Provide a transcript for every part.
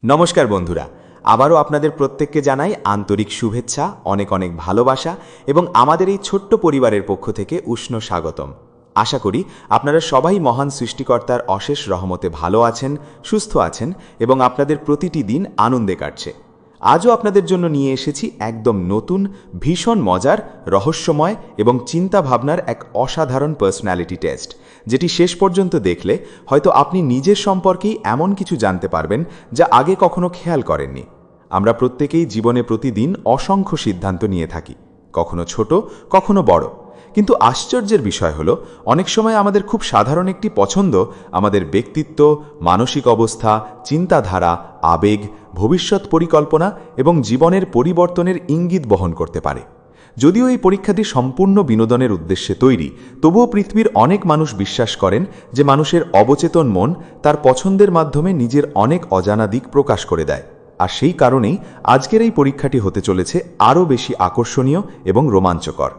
নমস্কার বন্ধুরা, আবারও আপনাদের প্রত্যেককে জানাই আন্তরিক শুভেচ্ছা, অনেক অনেক ভালোবাসা এবং আমাদের এই ছোট্ট পরিবারের পক্ষ থেকে উষ্ণ স্বাগতম। আশা করি আপনারা সবাই মহান সৃষ্টিকর্তার অশেষ রহমতে ভালো আছেন, সুস্থ আছেন এবং আপনাদের প্রতিটি দিন আনন্দে কাটছে। আজও আপনাদের জন্য নিয়ে এসেছি একদম নতুন, ভীষণ মজার, রহস্যময় এবং চিন্তাভাবনার এক অসাধারণ পার্সোনালিটি টেস্ট, যেটি শেষ পর্যন্ত দেখলে হয়তো আপনি নিজের সম্পর্কেই এমন কিছু জানতে পারবেন যা আগে কখনো খেয়াল করেননি। আমরা প্রত্যেকেই জীবনে প্রতিদিন অসংখ্য সিদ্ধান্ত নিয়ে থাকি, কখনো ছোট, কখনো বড়। কিন্তু আশ্চর্যের বিষয় হলো, অনেক সময় আমাদের খুব সাধারণ একটি পছন্দ আমাদের ব্যক্তিত্ব, মানসিক অবস্থা, চিন্তাধারা, আবেগ, ভবিষ্যৎ পরিকল্পনা এবং জীবনের পরিবর্তনের ইঙ্গিত বহন করতে পারে। যদিও এই পরীক্ষাটি সম্পূর্ণ বিনোদনের উদ্দেশ্যে তৈরি, তবুও পৃথিবীর অনেক মানুষ বিশ্বাস করেন যে মানুষের অবচেতন মন তার পছন্দের মাধ্যমে নিজের অনেক অজানা দিক প্রকাশ করে দেয়। আর সেই কারণেই আজকের এই পরীক্ষাটি হতে চলেছে আরও বেশি আকর্ষণীয় এবং রোমাঞ্চকর।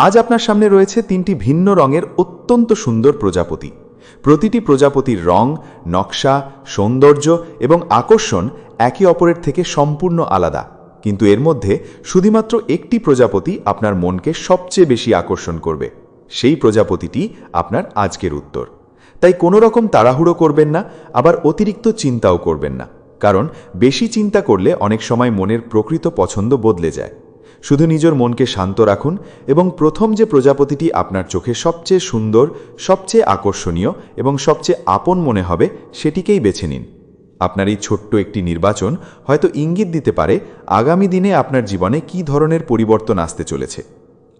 আজ আপনার সামনে রয়েছে তিনটি ভিন্ন রঙের অত্যন্ত সুন্দর প্রজাপতি। প্রতিটি প্রজাপতির রং, নকশা, সৌন্দর্য এবং আকর্ষণ একে অপরের থেকে সম্পূর্ণ আলাদা, কিন্তু এর মধ্যে শুধুমাত্র একটি প্রজাপতি আপনার মনকে সবচেয়ে বেশি আকর্ষণ করবে। সেই প্রজাপতিটি আপনার আজকের উত্তর। তাই কোনো রকম তাড়াহুড়ো করবেন না, আবার অতিরিক্ত চিন্তাও করবেন না, কারণ বেশি চিন্তা করলে অনেক সময় মনের প্রকৃত পছন্দ বদলে যায়। শুধু নিজের মনকে শান্ত রাখুন এবং প্রথম যে প্রজাপতিটি আপনার চোখে সবচেয়ে সুন্দর, সবচেয়ে আকর্ষণীয় এবং সবচেয়ে আপন মনে হবে সেটিকেই বেছে নিন। আপনার এই ছোট্ট একটি নির্বাচন হয়তো ইঙ্গিত দিতে পারে আগামী দিনে আপনার জীবনে কী ধরনের পরিবর্তন আসতে চলেছে।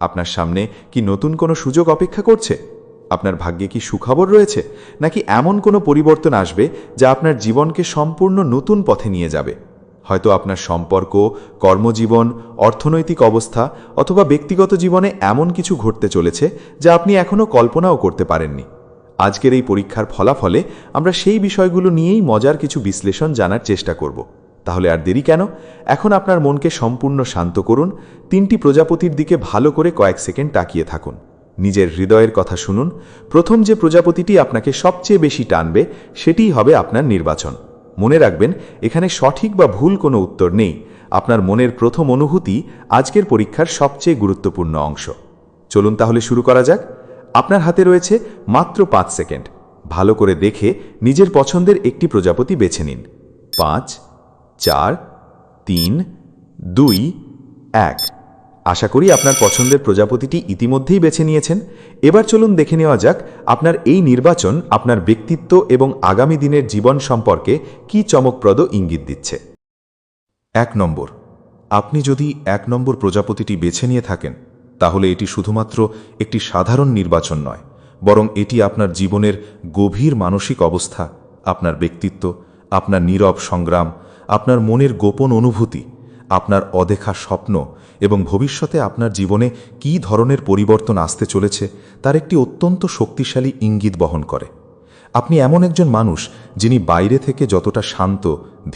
আপনার সামনে কি নতুন কোনো সুযোগ অপেক্ষা করছে? আপনার ভাগ্যে কি সুখবর রয়েছে, নাকি এমন কোনো পরিবর্তন আসবে যা আপনার জীবনকে সম্পূর্ণ নতুন পথে নিয়ে যাবে? হয়তো আপনার সম্পর্ক, কর্মজীবন, অর্থনৈতিক অবস্থা অথবা ব্যক্তিগত জীবনে এমন কিছু ঘটতে চলেছে যা আপনি এখনও কল্পনাও করতে পারেননি। আজকের এই পরীক্ষার ফলাফলে আমরা সেই বিষয়গুলো নিয়েই মজার কিছু বিশ্লেষণ জানার চেষ্টা করব। তাহলে আর দেরি কেন, এখন আপনার মনকে সম্পূর্ণ শান্ত করুন, তিনটি প্রজাপতির দিকে ভালো করে কয়েক সেকেন্ড তাকিয়ে থাকুন, নিজের হৃদয়ের কথা শুনুন। প্রথম যে প্রজাপতিটি আপনাকে সবচেয়ে বেশি টানবে সেটিই হবে আপনার নির্বাচন। মনে রাখবেন, এখানে সঠিক বা ভুল কোনো উত্তর নেই। আপনার মনের প্রথম অনুভূতি আজকের পরীক্ষার সবচেয়ে গুরুত্বপূর্ণ অংশ। চলুন তাহলে শুরু করা যাক। আপনার হাতে রয়েছে মাত্র 5 সেকেন্ড। ভালো করে দেখে নিজের পছন্দের একটি প্রজাপতি বেছে নিন। 5, 4, 3, 2, 1। আশা করি আপনার পছন্দের প্রজাপতিটি ইতিমধ্যেই বেছে নিয়েছেন। এবার চলুন দেখে নেওয়া যাক আপনার এই নির্বাচন আপনার ব্যক্তিত্ব এবং আগামী দিনের জীবন সম্পর্কে কী চমকপ্রদ ইঙ্গিত দিচ্ছে। 1 নম্বর, আপনি যদি 1 নম্বর প্রজাপতিটি বেছে নিয়ে থাকেন, তাহলে এটি শুধুমাত্র একটি সাধারণ নির্বাচন নয়, বরং এটি আপনার জীবনের গভীর মানসিক অবস্থা, আপনার ব্যক্তিত্ব, আপনার নীরব সংগ্রাম, আপনার মনের গোপন অনুভূতি, আপনার অদেখা স্বপ্ন এবং ভবিষ্যতে আপনার জীবনে কী ধরনের পরিবর্তন আসতে চলেছে তার একটি অত্যন্ত শক্তিশালী ইঙ্গিত বহন করে। আপনি এমন একজন মানুষ যিনি বাইরে থেকে যতটা শান্ত,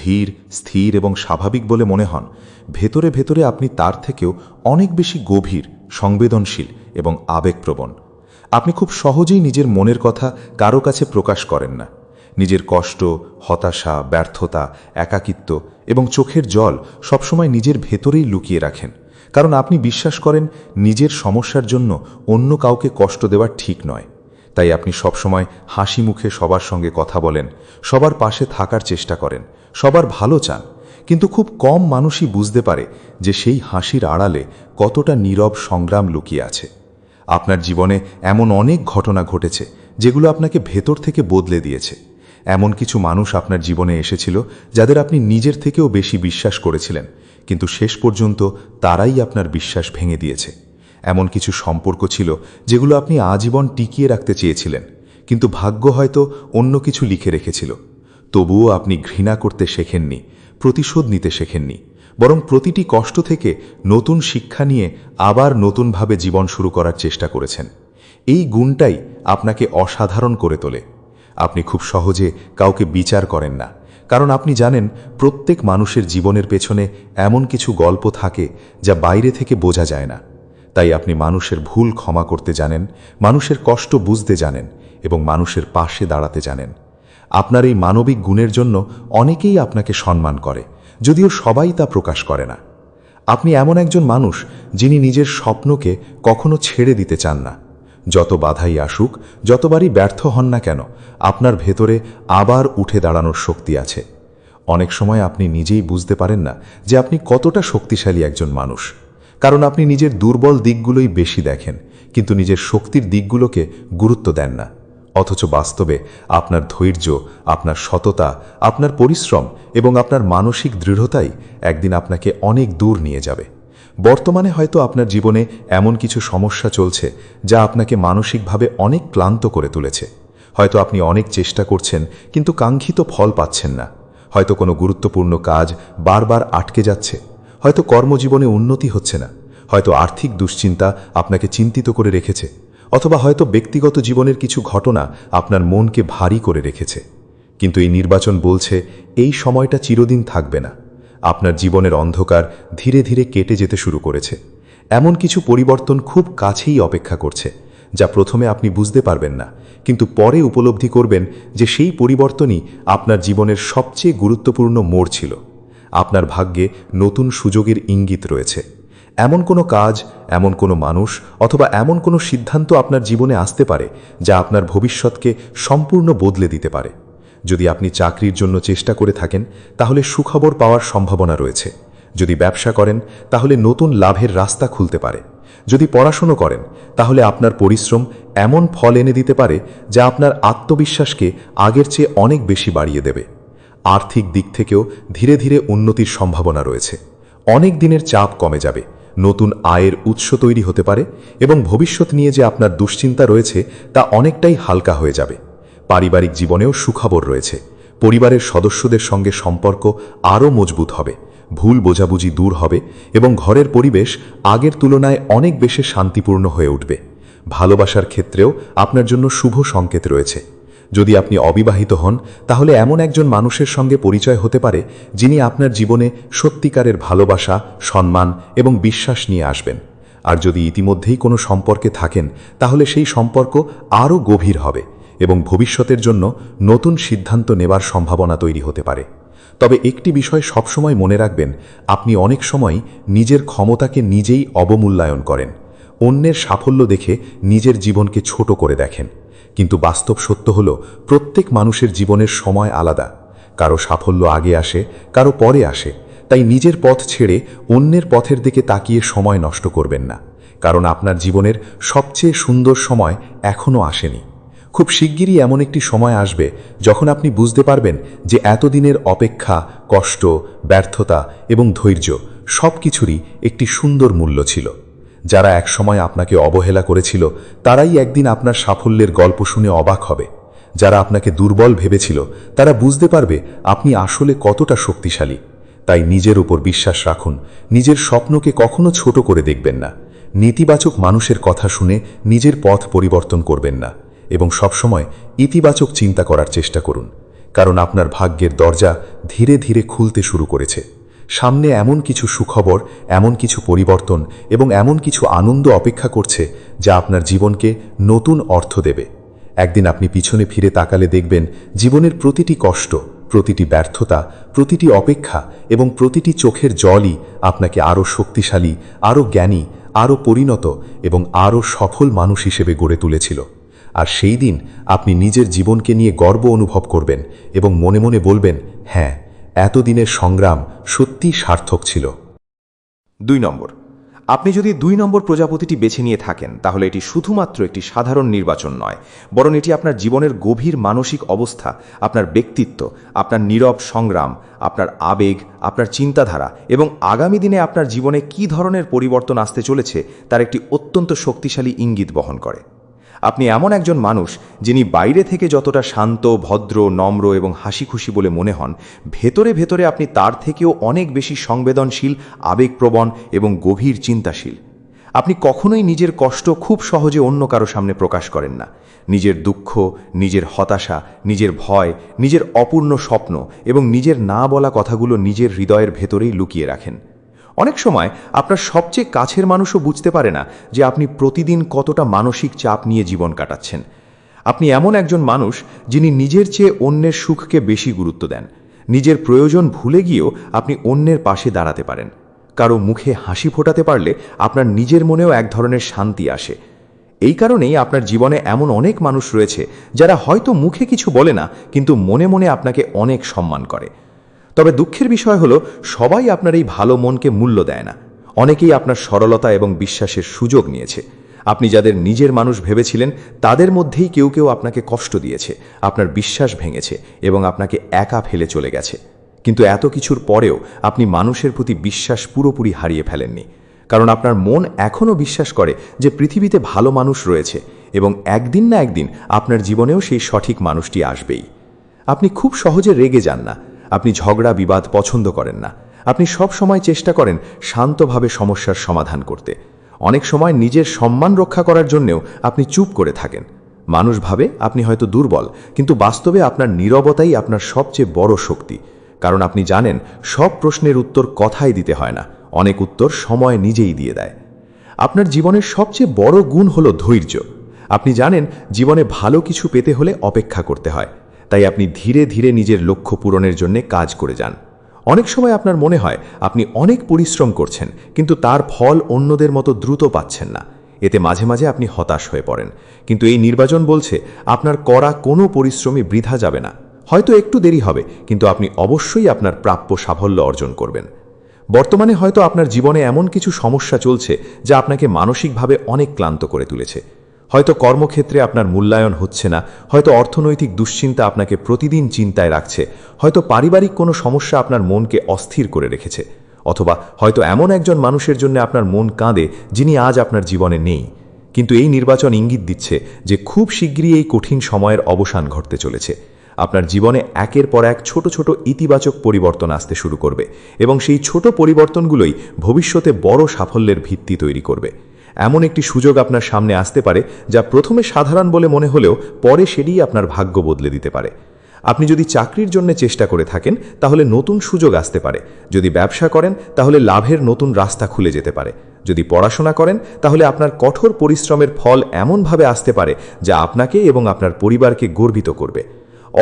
ধীর, স্থির এবং স্বাভাবিক বলে মনে হন, ভেতরে ভেতরে আপনি তার থেকেও অনেক বেশি গভীর, সংবেদনশীল এবং আবেগপ্রবণ। আপনি খুব সহজেই নিজের মনের কথা কারো কাছে প্রকাশ করেন না। নিজের কষ্ট, হতাশা, ব্যর্থতা, একাকিত্ব এবং চোখের জল সবসময় নিজের ভেতরেই লুকিয়ে রাখেন, কারণ আপনি বিশ্বাস করেন নিজের সমস্যার জন্য অন্য কাউকে কষ্ট দেওয়া ঠিক নয়। তাই আপনি সবসময় হাসি মুখে সবার সঙ্গে কথা বলেন, সবার পাশে থাকার চেষ্টা করেন, সবার ভালো চান, কিন্তু খুব কম মানুষই বুঝতে পারে যে সেই হাসির আড়ালে কতটা নীরব সংগ্রাম লুকিয়ে আছে। আপনার জীবনে এমন অনেক ঘটনা ঘটেছে যেগুলো আপনাকে ভেতর থেকে বদলে দিয়েছে। এমন কিছু মানুষ আপনার জীবনে এসেছিল যাদের আপনি নিজের থেকেও বেশি বিশ্বাস করেছিলেন, কিন্তু শেষ পর্যন্ত তারাই আপনার বিশ্বাস ভেঙে দিয়েছে। এমন কিছু সম্পর্ক ছিল যেগুলো আপনি আজীবন টিকিয়ে রাখতে চেয়েছিলেন, কিন্তু ভাগ্য হয়তো অন্য কিছু লিখে রেখেছিল। তবুও আপনি ঘৃণা করতে শেখেননি, প্রতিশোধ নিতে শেখেননি, বরং প্রতিটি কষ্ট থেকে নতুন শিক্ষা নিয়ে আবার নতুনভাবে জীবন শুরু করার চেষ্টা করেছেন। এই গুণটাই আপনাকে অসাধারণ করে তোলে। আপনি খুব সহজে কাউকে বিচার করেন না, কারণ আপনি জানেন প্রত্যেক মানুষের জীবনের পেছনে এমন কিছু গল্প থাকে যা বাইরে থেকে বোঝা যায় না। তাই আপনি মানুষের ভুল ক্ষমা করতে জানেন, মানুষের কষ্ট বুঝতে জানেন এবং মানুষের পাশে দাঁড়াতে জানেন। আপনার এই মানবিক গুণের জন্য অনেকেই আপনাকে সম্মান করে, যদিও সবাই তা প্রকাশ করে না। আপনি এমন একজন মানুষ যিনি নিজের স্বপ্নকে কখনো ছেড়ে দিতে চান না। যত বাধাই আসুক, যতবারই ব্যর্থ হন না কেন, আপনার ভেতরে আবার উঠে দাঁড়ানোর শক্তি আছে। অনেক সময় আপনি নিজেই বুঝতে পারেন না যে আপনি কতটা শক্তিশালী একজন মানুষ, কারণ আপনি নিজের দুর্বল দিকগুলোই বেশি দেখেন, কিন্তু নিজের শক্তির দিকগুলোকে গুরুত্ব দেন না। অথচ বাস্তবে আপনার ধৈর্য, আপনার সততা, আপনার পরিশ্রম এবং আপনার মানসিক দৃঢ়তাই একদিন আপনাকে অনেক দূর নিয়ে যাবে। বর্তমানে হয়তো আপনার জীবনে এমন কিছু সমস্যা চলছে যা আপনাকে মানসিকভাবে অনেক ক্লান্ত করে তুলেছে। হয়তো আপনি অনেক চেষ্টা করছেন কিন্তু কাঙ্ক্ষিত ফল পাচ্ছেন না। হয়তো কোনো গুরুত্বপূর্ণ কাজ বারবার আটকে যাচ্ছে। হয়তো কর্মজীবনে উন্নতি হচ্ছে না। হয়তো আর্থিক দুশ্চিন্তা আপনাকে চিন্তিত করে রেখেছে, অথবা হয়তো ব্যক্তিগত জীবনের কিছু ঘটনা আপনার মনকে ভারী করে রেখেছে। কিন্তু এই নির্বাচন বলছে এই সময়টা চিরদিন থাকবে না। আপনার জীবনের অন্ধকার ধীরে ধীরে কেটে যেতে শুরু করেছে। এমন কিছু পরিবর্তন খুব কাছেই অপেক্ষা করছে, যা প্রথমে আপনি বুঝতে পারবেন না, কিন্তু পরে উপলব্ধি করবেন যে সেই পরিবর্তনই আপনার জীবনের সবচেয়ে গুরুত্বপূর্ণ মোড় ছিল। আপনার ভাগ্যে নতুন সুযোগের ইঙ্গিত রয়েছে। এমন কোনো কাজ, এমন কোনো মানুষ অথবা এমন কোনো সিদ্ধান্ত আপনার জীবনে আসতে পারে যা আপনার ভবিষ্যৎকে সম্পূর্ণ বদলে দিতে পারে। যদি আপনি চাকরির জন্য চেষ্টা করে থাকেন, তাহলে সুখবর পাওয়ার সম্ভাবনা রয়েছে। যদি ব্যবসা করেন, তাহলে নতুন লাভের রাস্তা খুলতে পারে। যদি পড়াশুনো করেন, তাহলে আপনার পরিশ্রম এমন ফল এনে দিতে পারে যা আপনার আত্মবিশ্বাসকে আগের চেয়ে অনেক বেশি বাড়িয়ে দেবে। আর্থিক দিক থেকেও ধীরে ধীরে উন্নতির সম্ভাবনা রয়েছে। অনেক দিনের চাপ কমে যাবে, নতুন আয়ের উৎস তৈরি হতে পারে এবং ভবিষ্যৎ নিয়ে যে আপনার দুশ্চিন্তা রয়েছে তা অনেকটাই হালকা হয়ে যাবে। পারিবারিক জীবনেও সুখবর রয়েছে। পরিবারের সদস্যদের সঙ্গে সম্পর্ক আরও মজবুত হবে, ভুল বোঝাবুঝি দূর হবে এবং ঘরের পরিবেশ আগের তুলনায় অনেক বেশি শান্তিপূর্ণ হয়ে উঠবে। ভালোবাসার ক্ষেত্রেও আপনার জন্য শুভ সংকেত রয়েছে। যদি আপনি অবিবাহিত হন, তাহলে এমন একজন মানুষের সঙ্গে পরিচয় হতে পারে যিনি আপনার জীবনে সত্যিকারের ভালোবাসা, সম্মান এবং বিশ্বাস নিয়ে আসবেন। আর যদি ইতিমধ্যেই কোনো সম্পর্কে থাকেন, তাহলে সেই সম্পর্ক আরও গভীর হবে এবং ভবিষ্যতের জন্য নতুন সিদ্ধান্ত নেবার সম্ভাবনা তৈরি হতে পারে। তবে একটি বিষয় সবসময় মনে রাখবেন, আপনি অনেক সময় নিজের ক্ষমতাকে নিজেই অবমূল্যায়ন করেন। অন্যের সাফল্য দেখে নিজের জীবনকে ছোট করে দেখেন। কিন্তু বাস্তব সত্য হল, প্রত্যেক মানুষের জীবনের সময় আলাদা। কারো সাফল্য আগে আসে, কারো পরে আসে। তাই নিজের পথ ছেড়ে অন্যের পথের দিকে তাকিয়ে সময় নষ্ট করবেন না, কারণ আপনার জীবনের সবচেয়ে সুন্দর সময় এখনও আসেনি। খুব শিগগিরই এমন একটি সময় আসবে যখন আপনি বুঝতে পারবেন যে এতদিনের অপেক্ষা, কষ্ট, ব্যর্থতা এবং ধৈর্য সব কিছুরই একটি সুন্দর মূল্য ছিল। যারা একসময় আপনাকে অবহেলা করেছিল, তারাই একদিন আপনার সাফল্যের গল্প শুনে অবাক হবে। যারা আপনাকে দুর্বল ভেবেছিল, তারা বুঝতে পারবে আপনি আসলে কতটা শক্তিশালী। তাই নিজের উপর বিশ্বাস রাখুন, নিজের স্বপ্নকে কখনো ছোট করে দেখবেন না। নেতিবাচক মানুষের কথা শুনে নিজের পথ পরিবর্তন করবেন না এবং সবসময় ইতিবাচক চিন্তা করার চেষ্টা করুন, কারণ আপনার ভাগ্যের দরজা ধীরে ধীরে খুলতে শুরু করেছে। সামনে এমন কিছু সুখবর, এমন কিছু পরিবর্তন এবং এমন কিছু আনন্দ অপেক্ষা করছে যা আপনার জীবনকে নতুন অর্থ দেবে। একদিন আপনি পিছনে ফিরে তাকালে দেখবেন জীবনের প্রতিটি কষ্ট, প্রতিটি ব্যর্থতা, প্রতিটি অপেক্ষা এবং প্রতিটি চোখের জলই আপনাকে আরও শক্তিশালী, আরও জ্ঞানী, আরও পরিণত এবং আরও সফল মানুষ হিসেবে গড়ে তুলেছিল। আর সেই দিন আপনি নিজের জীবনকে নিয়ে গর্ব অনুভব করবেন এবং মনে মনে বলবেন, হ্যাঁ, এতদিনের সংগ্রাম সত্যিই সার্থক ছিল। 2 নম্বর, আপনি যদি 2 নম্বর প্রজাপতিটি বেছে নিয়ে থাকেন, তাহলে এটি শুধুমাত্র একটি সাধারণ নির্বাচন নয়, বরং এটি আপনার জীবনের গভীর মানসিক অবস্থা, আপনার ব্যক্তিত্ব, আপনার নীরব সংগ্রাম, আপনার আবেগ, আপনার চিন্তাধারা এবং আগামী দিনে আপনার জীবনে কী ধরনের পরিবর্তন আসতে চলেছে তার একটি অত্যন্ত শক্তিশালী ইঙ্গিত বহন করে। আপনি এমন একজন মানুষ যিনি বাইরে থেকে যতটা শান্ত, ভদ্র, নম্র এবং হাসিখুশি বলে মনে হন, ভেতরে ভেতরে আপনি তার থেকেও অনেক বেশি সংবেদনশীল, আবেগপ্রবণ এবং গভীর চিন্তাশীল। আপনি কখনোই নিজের কষ্ট খুব সহজে অন্য কারো সামনে প্রকাশ করেন না। নিজের দুঃখ, নিজের হতাশা, নিজের ভয়, নিজের অপূর্ণ স্বপ্ন এবং নিজের না বলা কথাগুলো নিজের হৃদয়ের ভেতরেই লুকিয়ে রাখেন। অনেক সময় আপনার সবচেয়ে কাছের মানুষও বুঝতে পারে না যে আপনি প্রতিদিন কতটা মানসিক চাপ নিয়ে জীবন কাটাচ্ছেন। আপনি এমন একজন মানুষ যিনি নিজের চেয়ে অন্যের সুখকে বেশি গুরুত্ব দেন। নিজের প্রয়োজন ভুলে গিয়েও আপনি অন্যের পাশে দাঁড়াতে পারেন। কারো মুখে হাসি ফোটাতে পারলে আপনার নিজের মনেও এক ধরনের শান্তি আসে। এই কারণেই আপনার জীবনে এমন অনেক মানুষ রয়েছে যারা হয়তো মুখে কিছু বলে না, কিন্তু মনে মনে আপনাকে অনেক সম্মান করে। তবে দুঃখের বিষয় হলো, সবাই আপনার এই ভালো মনকে মূল্য দেয় না। অনেকেই আপনার সরলতা এবং বিশ্বাসের সুযোগ নিয়েছে। আপনি যাদের নিজের মানুষ ভেবেছিলেন, তাদের মধ্যেই কেউ কেউ আপনাকে কষ্ট দিয়েছে, আপনার বিশ্বাস ভেঙেছে এবং আপনাকে একা ফেলে চলে গেছে। কিন্তু এত কিছুর পরেও আপনি মানুষের প্রতি বিশ্বাস পুরোপুরি হারিয়ে ফেলেননি, কারণ আপনার মন এখনও বিশ্বাস করে যে পৃথিবীতে ভালো মানুষ রয়েছে এবং একদিন না একদিন আপনার জীবনেও সেই সঠিক মানুষটি আসবেই। আপনি খুব সহজে রেগে যান না, আপনি ঝগড়া বিবাদ পছন্দ করেন না। আপনি সব সময় চেষ্টা করেন শান্তভাবে সমস্যার সমাধান করতে। অনেক সময় নিজের সম্মান রক্ষা করার জন্যেও আপনি চুপ করে থাকেন। মানুষ ভাবে আপনি হয়তো দুর্বল, কিন্তু বাস্তবে আপনার নীরবতাই আপনার সবচেয়ে বড় শক্তি। কারণ আপনি জানেন, সব প্রশ্নের উত্তর কথায় দিতে হয় না, অনেক উত্তর সময় নিজেই দিয়ে দেয়। আপনার জীবনের সবচেয়ে বড় গুণ হলো ধৈর্য। আপনি জানেন, জীবনে ভালো কিছু পেতে হলে অপেক্ষা করতে হয়, তাই আপনি ধীরে ধীরে নিজের লক্ষ্য পূরণের জন্য কাজ করে যান। অনেক সময় আপনার মনে হয় আপনি অনেক পরিশ্রম করছেন, কিন্তু তার ফল অন্যদের মতো দ্রুত পাচ্ছেন না। এতে মাঝে মাঝে আপনি হতাশ হয়ে পড়েন। কিন্তু এই নির্বাচন বলছে, আপনার করা কোনো পরিশ্রমই বৃথা যাবে না। হয়তো একটু দেরি হবে, কিন্তু আপনি অবশ্যই আপনার প্রাপ্য সাফল্য অর্জন করবেন। বর্তমানে হয়তো আপনার জীবনে এমন কিছু সমস্যা চলছে যা আপনাকে মানসিকভাবে অনেক ক্লান্ত করে তুলেছে। হয়তো কর্মক্ষেত্রে আপনার মূল্যায়ন হচ্ছে না, হয়তো অর্থনৈতিক দুশ্চিন্তা আপনাকে প্রতিদিন চিন্তায় রাখছে, হয়তো পারিবারিক কোনো সমস্যা আপনার মনকে অস্থির করে রেখেছে, অথবা হয়তো এমন একজন মানুষের জন্য আপনার মন কাঁদে যিনি আজ আপনার জীবনে নেই। কিন্তু এই নির্বাচন ইঙ্গিত দিচ্ছে যে খুব শীঘ্রই এই কঠিন সময়ের অবসান ঘটতে চলেছে। আপনার জীবনে একের পর এক ছোট ছোট ইতিবাচক পরিবর্তন আসতে শুরু করবে এবং সেই ছোট পরিবর্তনগুলোই ভবিষ্যতে বড় সাফল্যের ভিত্তি তৈরি করবে। এমন একটি সুযোগ আপনার সামনে আসতে পারে যা প্রথমে সাধারণ বলে মনে হলেও পরে সেটিই আপনার ভাগ্য বদলে দিতে পারে। আপনি যদি চাকরির জন্য চেষ্টা করে থাকেন, তাহলে নতুন সুযোগ আসতে পারে। যদি ব্যবসা করেন, তাহলে লাভের নতুন রাস্তা খুলে যেতে পারে। যদি পড়াশোনা করেন, তাহলে আপনার কঠোর পরিশ্রমের ফল এমনভাবে আসতে পারে যা আপনাকে এবং আপনার পরিবারকে গর্বিত করবে।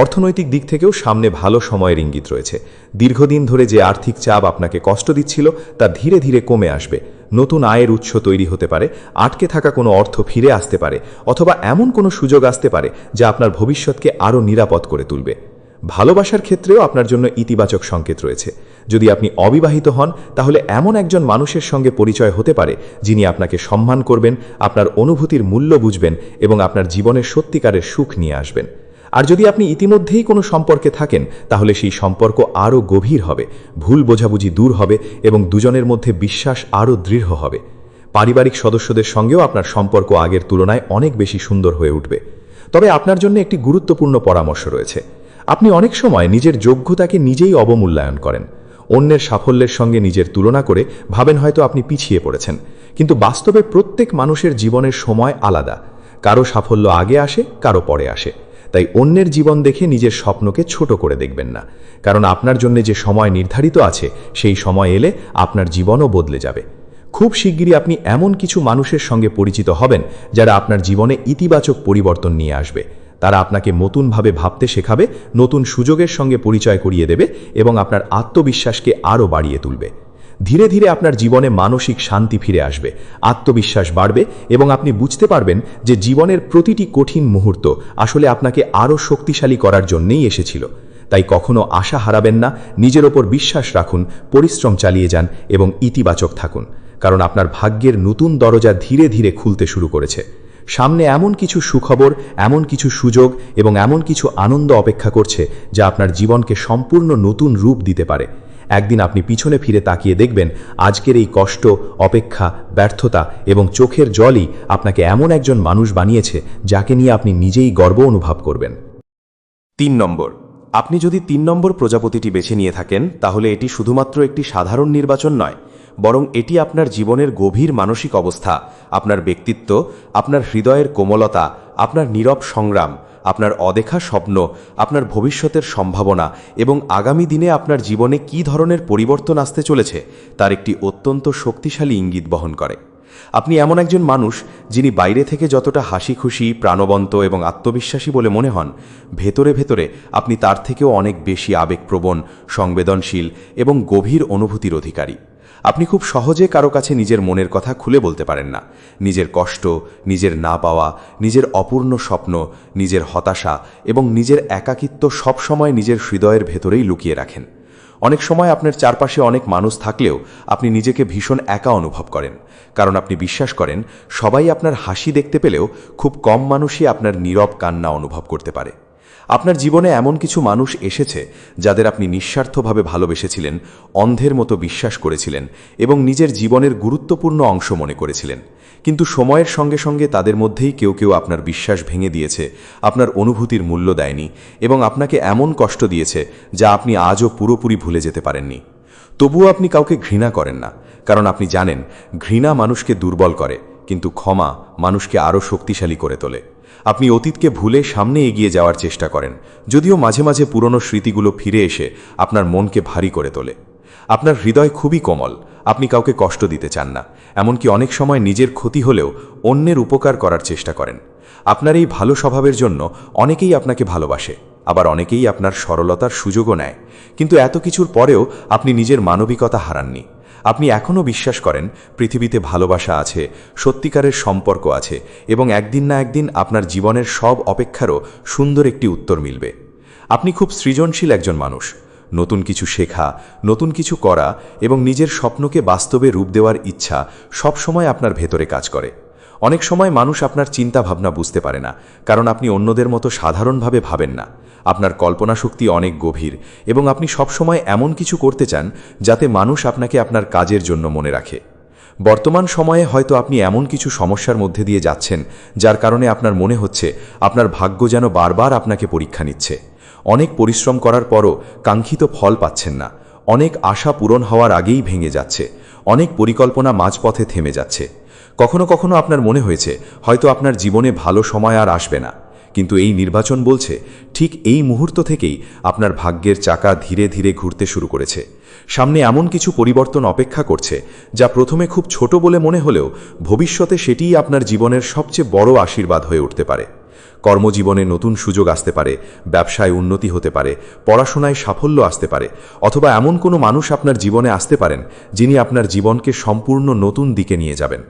অর্থনৈতিক দিক থেকেও সামনে ভালো সময়ের ইঙ্গিত রয়েছে। দীর্ঘদিন ধরে যে আর্থিক চাপ আপনাকে কষ্ট দিচ্ছিল, তা ধীরে ধীরে কমে আসবে। নতুন আয়ের উৎস তৈরি হতে পারে, আটকে থাকা কোনো অর্থ ফিরে আসতে পারে, অথবা এমন কোনো সুযোগ আসতে পারে যা আপনার ভবিষ্যৎকে আরও নিরাপদ করে তুলবে। ভালোবাসার ক্ষেত্রেও আপনার জন্য ইতিবাচক সংকেত রয়েছে। যদি আপনি অবিবাহিত হন, তাহলে এমন একজন মানুষের সঙ্গে পরিচয় হতে পারে যিনি আপনাকে সম্মান করবেন, আপনার অনুভূতির মূল্য বুঝবেন এবং আপনার জীবনের সত্যিকারের সুখ নিয়ে আসবেন। আর যদি আপনি ইতিমধ্যেই কোনো সম্পর্কে থাকেন, তাহলে সেই সম্পর্ক আরও গভীর হবে, ভুল বোঝাবুঝি দূর হবে এবং দুজনের মধ্যে বিশ্বাস আরও দৃঢ় হবে। পারিবারিক সদস্যদের সঙ্গেও আপনার সম্পর্ক আগের তুলনায় অনেক বেশি সুন্দর হয়ে উঠবে। তবে আপনার জন্য একটি গুরুত্বপূর্ণ পরামর্শ রয়েছে। আপনি অনেক সময় নিজের যোগ্যতাকে নিজেই অবমূল্যায়ন করেন। অন্যের সাফল্যের সঙ্গে নিজের তুলনা করে ভাবেন হয়তো আপনি পিছিয়ে পড়েছেন, কিন্তু বাস্তবে প্রত্যেক মানুষের জীবনের সময় আলাদা। কারো সাফল্য আগে আসে, কারো পরে আসে। তাই অন্যের জীবন দেখে নিজের স্বপ্নকে ছোট করে দেখবেন না, কারণ আপনার জন্য যে সময় নির্ধারিত আছে, সেই সময় এলে আপনার জীবনও বদলে যাবে। খুব শিগগিরই আপনি এমন কিছু মানুষের সঙ্গে পরিচিত হবেন যারা আপনার জীবনে ইতিবাচক পরিবর্তন নিয়ে আসবে। তারা আপনাকে নতুনভাবে ভাবতে শেখাবে, নতুন সুযোগের সঙ্গে পরিচয় করিয়ে দেবে এবং আপনার আত্মবিশ্বাসকে আরও বাড়িয়ে তুলবে। ধীরে ধীরে আপনার জীবনে মানসিক শান্তি ফিরে আসবে, আত্মবিশ্বাস বাড়বে এবং আপনি বুঝতে পারবেন যে জীবনের প্রতিটি কঠিন মুহূর্ত আসলে আপনাকে আরও শক্তিশালী করার জন্যই এসেছিল। তাই কখনো আশা হারাবেন না, নিজের ওপর বিশ্বাস রাখুন, পরিশ্রম চালিয়ে যান এবং ইতিবাচক থাকুন, কারণ আপনার ভাগ্যের নতুন দরজা ধীরে ধীরে খুলতে শুরু করেছে। সামনে এমন কিছু সুখবর, এমন কিছু সুযোগ এবং এমন কিছু আনন্দ অপেক্ষা করছে যা আপনার জীবনকে সম্পূর্ণ নতুন রূপ দিতে পারে। একদিন আপনি পিছনে ফিরে তাকিয়ে দেখবেন, আজকের এই কষ্ট, অপেক্ষা, ব্যর্থতা এবং চোখের জলই আপনাকে এমন একজন মানুষ বানিয়েছে যাকে নিয়ে আপনি নিজেই গর্ব অনুভব করবেন। 3 নম্বর, আপনি যদি 3 নম্বর প্রজাপতিটি বেছে নিয়ে থাকেন, তাহলে এটি শুধুমাত্র একটি সাধারণ নির্বাচন নয়, বরং এটি আপনার জীবনের গভীর মানসিক অবস্থা, আপনার ব্যক্তিত্ব, আপনার হৃদয়ের কোমলতা, আপনার নীরব সংগ্রাম, আপনার অদেখা স্বপ্ন, আপনার ভবিষ্যতের সম্ভাবনা এবং আগামী দিনে আপনার জীবনে কী ধরনের পরিবর্তন আসতে চলেছে তার একটি অত্যন্ত শক্তিশালী ইঙ্গিত বহন করে। আপনি এমন একজন মানুষ যিনি বাইরে থেকে যতটা হাসি খুশি, প্রাণবন্ত এবং আত্মবিশ্বাসী বলে মনে হন, ভেতরে ভেতরে আপনি তার থেকেও অনেক বেশি আবেগপ্রবণ, সংবেদনশীল এবং গভীর অনুভূতির অধিকারী। আপনি খুব সহজে কারো কাছে নিজের মনের কথা খুলে বলতে পারেন না। নিজের কষ্ট, নিজের না পাওয়া, নিজের অপূর্ণ স্বপ্ন, নিজের হতাশা এবং নিজের একাকিত্ব সবসময় নিজের হৃদয়ের ভেতরেই লুকিয়ে রাখেন। অনেক সময় আপনার চারপাশে অনেক মানুষ থাকলেও আপনি নিজেকে ভীষণ একা অনুভব করেন, কারণ আপনি বিশ্বাস করেন সবাই আপনার হাসি দেখতে পেলেও খুব কম মানুষই আপনার নীরব কান্না অনুভব করতে পারে। আপনার জীবনে এমন কিছু মানুষ এসেছে যাদের আপনি নিঃস্বার্থভাবে ভালোবেসেছিলেন, অন্ধের মতো বিশ্বাস করেছিলেন এবং নিজের জীবনের গুরুত্বপূর্ণ অংশ মনে করেছিলেন। কিন্তু সময়ের সঙ্গে সঙ্গে তাদের মধ্যেই কেউ কেউ আপনার বিশ্বাস ভেঙে দিয়েছে, আপনার অনুভূতির মূল্য দেয়নি এবং আপনাকে এমন কষ্ট দিয়েছে যা আপনি আজও পুরোপুরি ভুলে যেতে পারেননি। তবুও আপনি কাউকে ঘৃণা করেন না, কারণ আপনি জানেন ঘৃণা মানুষকে দুর্বল করে, কিন্তু ক্ষমা মানুষকে আরও শক্তিশালী করে তোলে। আপনি অতীতকে ভুলে সামনে এগিয়ে যাওয়ার চেষ্টা করেন, যদিও মাঝে মাঝে পুরনো স্মৃতিগুলো ফিরে এসে আপনার মনকে ভারী করে তোলে। আপনার হৃদয় খুবই কোমল, আপনি কাউকে কষ্ট দিতে চান না, এমনকি অনেক সময় নিজের ক্ষতি হলেও অন্যের উপকার করার চেষ্টা করেন। আপনার এই ভালো স্বভাবের জন্য অনেকেই আপনাকে ভালোবাসে, আবার অনেকেই আপনার সরলতার সুযোগও নেয়। কিন্তু এত কিছুর পরেও আপনি নিজের মানবিকতা হারাননি। আপনি এখনও বিশ্বাস করেন পৃথিবীতে ভালোবাসা আছে, সত্যিকারের সম্পর্ক আছে এবং একদিন না একদিন আপনার জীবনের সব অপেক্ষারও সুন্দর একটি উত্তর মিলবে। আপনি খুব সৃজনশীল একজন মানুষ। নতুন কিছু শেখা, নতুন কিছু করা এবং নিজের স্বপ্নকে বাস্তবে রূপ দেওয়ার ইচ্ছা সবসময় আপনার ভেতরে কাজ করে। অনেক সময় মানুষ আপনার চিন্তা ভাবনা বুঝতে পারে না, কারণ আপনি অন্যদের মতো সাধারণভাবে ভাবেন না। আপনার কল্পনা শক্তি অনেক গভীর এবং আপনি সবসময় এমন কিছু করতে চান যাতে মানুষ আপনাকে আপনার কাজের জন্য মনে রাখে। বর্তমান সময়ে হয়তো আপনি এমন কিছু সমস্যার মধ্যে দিয়ে যাচ্ছেন যার কারণে আপনার মনে হচ্ছে আপনার ভাগ্য যেন বারবার আপনাকে পরীক্ষা নিচ্ছে। অনেক পরিশ্রম করার পরও কাঙ্ক্ষিত ফল পাচ্ছেন না, অনেক আশা পূরণ হওয়ার আগেই ভেঙে যাচ্ছে, অনেক পরিকল্পনা মাঝপথে থেমে যাচ্ছে। কখনো কখনো আপনার মনে হয়েছে হয়তো আপনার জীবনে ভালো সময় আর আসবে না, কিন্তু এই নির্বাচন বলছে ঠিক এই মুহূর্ত থেকেই আপনার ভাগ্যের চাকা ধীরে ধীরে ঘুরতে শুরু করেছে। সামনে এমন কিছু পরিবর্তন অপেক্ষা করছে যা প্রথমে খুব ছোট বলে মনে হলেও ভবিষ্যতে সেটিই আপনার জীবনের সবচেয়ে বড় আশীর্বাদ হয়ে উঠতে পারে। কর্মজীবনে নতুন সুযোগ আসতে পারে, ব্যবসায় উন্নতি হতে পারে, পড়াশোনায় সাফল্য আসতে পারে, অথবা এমন কোনো মানুষ আপনার জীবনে আসতে পারেন যিনি আপনার জীবনকে সম্পূর্ণ নতুন দিকে নিয়ে যাবেন।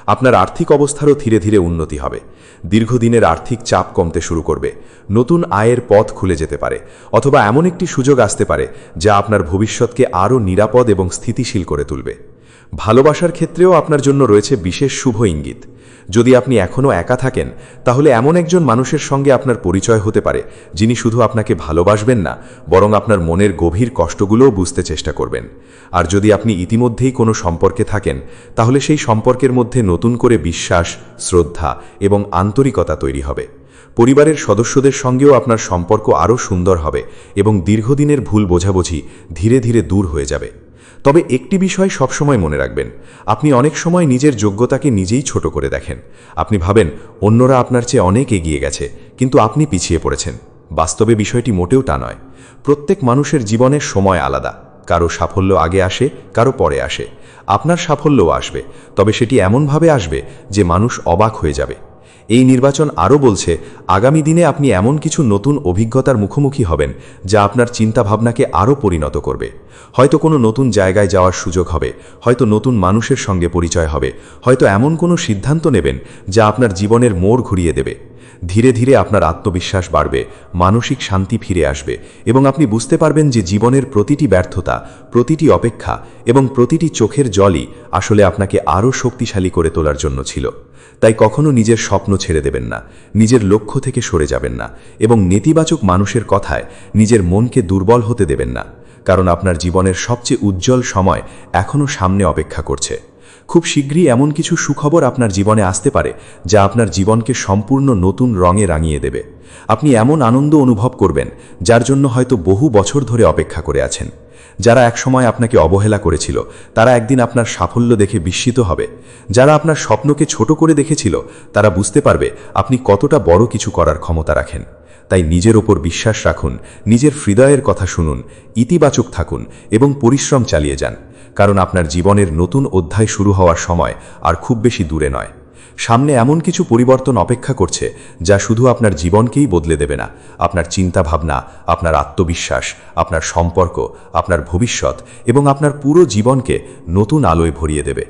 আপনার আর্থিক অবস্থারও ধীরে ধীরে উন্নতি হবে। দীর্ঘদিনের আর্থিক চাপ কমতে শুরু করবে, নতুন আয়ের পথ খুলে যেতে পারে, অথবা এমন একটি সুযোগ আসতে পারে যা আপনার ভবিষ্যৎকে আরও নিরাপদ এবং স্থিতিশীল করে তুলবে। ভালোবাসার ক্ষেত্রেও আপনার জন্য রয়েছে বিশেষ শুভ ইঙ্গিত। যদি আপনি এখনও একা থাকেন, তাহলে এমন একজন মানুষের সঙ্গে আপনার পরিচয় হতে পারে যিনি শুধু আপনাকে ভালোবাসবেন না, বরং আপনার মনের গভীর কষ্টগুলোও বুঝতে চেষ্টা করবেন। আর যদি আপনি ইতিমধ্যেই কোনো সম্পর্কে থাকেন, তাহলে সেই সম্পর্কের মধ্যে নতুন করে বিশ্বাস, শ্রদ্ধা এবং আন্তরিকতা তৈরি হবে। পরিবারের সদস্যদের সঙ্গেও আপনার সম্পর্ক আরও সুন্দর হবে এবং দীর্ঘদিনের ভুল বোঝাবুঝি ধীরে ধীরে দূর হয়ে যাবে। তবে একটি বিষয় সবসময় মনে রাখবেন, আপনি অনেক সময় নিজের যোগ্যতাকে নিজেই ছোট করে দেখেন। আপনি ভাবেন অন্যরা আপনার চেয়ে অনেক এগিয়ে গেছে, কিন্তু আপনি পিছিয়ে পড়েছেন। বাস্তবে বিষয়টি মোটেও তা নয়। প্রত্যেক মানুষের জীবনের সময় আলাদা, কারো সাফল্য আগে আসে, কারো পরে আসে। আপনার সাফল্যও আসবে, তবে সেটি এমনভাবে আসবে যে মানুষ অবাক হয়ে যাবে। এই নির্বাচন আরও বলছে আগামী দিনে আপনি এমন কিছু নতুন অভিজ্ঞতার মুখোমুখি হবেন যা আপনার চিন্তাভাবনাকে আরও পরিণত করবে। হয়তো কোনো নতুন জায়গায় যাওয়ার সুযোগ হবে, হয়তো নতুন মানুষের সঙ্গে পরিচয় হবে, হয়তো এমন কোনো সিদ্ধান্ত নেবেন যা আপনার জীবনের মোড় ঘুরিয়ে দেবে। ধীরে ধীরে আপনার আত্মবিশ্বাস বাড়বে, মানসিক শান্তি ফিরে আসবে এবং আপনি বুঝতে পারবেন যে জীবনের প্রতিটি ব্যর্থতা, প্রতিটি অপেক্ষা এবং প্রতিটি চোখের জলই আসলে আপনাকে আরও শক্তিশালী করে তোলার জন্য ছিল। তাই কখনো নিজের স্বপ্ন ছেড়ে দেবেন না, নিজের লক্ষ্য থেকে সরে যাবেন না এবং নেতিবাচক মানুষের কথায় নিজের মনকে দুর্বল হতে দেবেন না, কারণ আপনার জীবনের সবচেয়ে উজ্জ্বল সময় এখনও সামনে অপেক্ষা করছে। খুব শীঘ্রই এমন কিছু সুখবর আপনার জীবনে আসতে পারে যা আপনার জীবনকে সম্পূর্ণ নতুন রঙে রাঙিয়ে দেবে। আপনি এমন আনন্দ অনুভব করবেন যার জন্য হয়তো বহু বছর ধরে অপেক্ষা করে আছেন। যারা একসময় আপনাকে অবহেলা করেছিল তারা একদিন আপনার সাফল্য দেখে বিস্মিত হবে। যারা আপনার স্বপ্নকে ছোট করে দেখেছিল তারা বুঝতে পারবে আপনি কতটা বড় কিছু করার ক্ষমতা রাখেন। তাই নিজের ওপর বিশ্বাস রাখুন, নিজের হৃদয়ের কথা শুনুন, ইতিবাচক থাকুন এবং পরিশ্রম চালিয়ে যান। কারণ আপনার জীবনের নতুন অধ্যায় শুরু হওয়ার সময় আর খুব বেশি দূরে নয়। সামনে এমন কিছু পরিবর্তন অপেক্ষা করছে যা শুধু আপনার জীবনকেই বদলে দেবে না, আপনার চিন্তাভাবনা, আপনার আত্মবিশ্বাস, আপনার সম্পর্ক, আপনার ভবিষ্যৎ এবং আপনার পুরো জীবনকে নতুন আলোয় ভরিয়ে দেবে।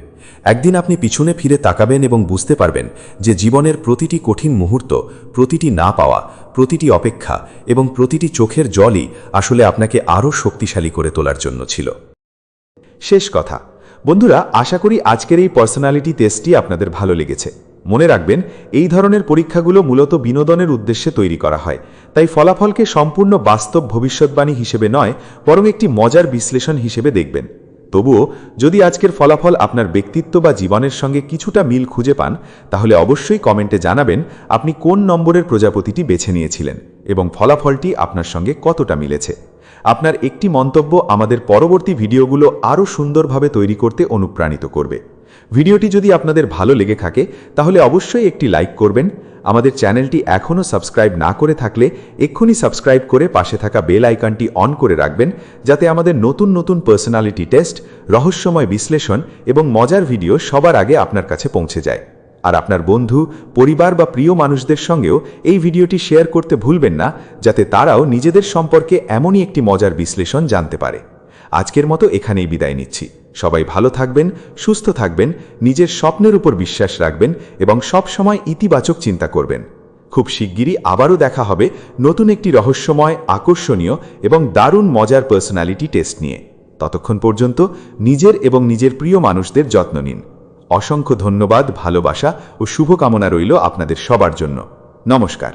একদিন আপনি পিছনে ফিরে তাকাবেন এবং বুঝতে পারবেন যে জীবনের প্রতিটি কঠিন মুহূর্ত, প্রতিটি না পাওয়া, প্রতিটি অপেক্ষা এবং প্রতিটি চোখের জলই আসলে আপনাকে আরও শক্তিশালী করে তোলার জন্য ছিল। শেষ কথা বন্ধুরা, আশা করি আজকের এই পার্সোনালিটি টেস্টটি আপনাদের ভালো লেগেছে। মনে রাখবেন, এই ধরনের পরীক্ষাগুলো মূলত বিনোদনের উদ্দেশ্যে তৈরি করা হয়, তাই ফলাফলকে সম্পূর্ণ বাস্তব ভবিষ্যৎবাণী হিসেবে নয়, বরং একটি মজার বিশ্লেষণ হিসেবে দেখবেন। তবুও যদি আজকের ফলাফল আপনার ব্যক্তিত্ব বা জীবনের সঙ্গে কিছুটা মিল খুঁজে পান, তাহলে অবশ্যই কমেন্টে জানাবেন আপনি কোন নম্বরের প্রজাপতিটি বেছে নিয়েছিলেন এবং ফলাফলটি আপনার সঙ্গে কতটা মিলেছে। আপনার একটি মন্তব্য আমাদের পরবর্তী ভিডিওগুলো আরও সুন্দরভাবে তৈরি করতে অনুপ্রাণিত করবে। ভিডিওটি যদি আপনাদের ভালো লেগে থাকে তাহলে অবশ্যই একটি লাইক করবেন। আমাদের চ্যানেলটি এখনও সাবস্ক্রাইব না করে থাকলে এক্ষুনি সাবস্ক্রাইব করে পাশে থাকা বেল আইকনটি অন করে রাখবেন, যাতে আমাদের নতুন নতুন পার্সোনালিটি টেস্ট, রহস্যময় বিশ্লেষণ এবং মজার ভিডিও সবার আগে আপনার কাছে পৌঁছে যায়। আর আপনার বন্ধু, পরিবার বা প্রিয় মানুষদের সঙ্গেও এই ভিডিওটি শেয়ার করতে ভুলবেন না, যাতে তারাও নিজেদের সম্পর্কে এমনই একটি মজার বিশ্লেষণ জানতে পারে। আজকের মতো এখানেই বিদায় নিচ্ছি। সবাই ভালো থাকবেন, সুস্থ থাকবেন, নিজের স্বপ্নের উপর বিশ্বাস রাখবেন এবং সব সময় ইতিবাচক চিন্তা করবেন। খুব শিগগিরই আবারও দেখা হবে নতুন একটি রহস্যময়, আকর্ষণীয় এবং দারুণ মজার পার্সোনালিটি টেস্ট নিয়ে। ততক্ষণ পর্যন্ত নিজের এবং নিজের প্রিয় মানুষদের যত্ন নিন। অসংখ্য ধন্যবাদ, ভালোবাসা ও শুভকামনা রইল আপনাদের সবার জন্য। নমস্কার।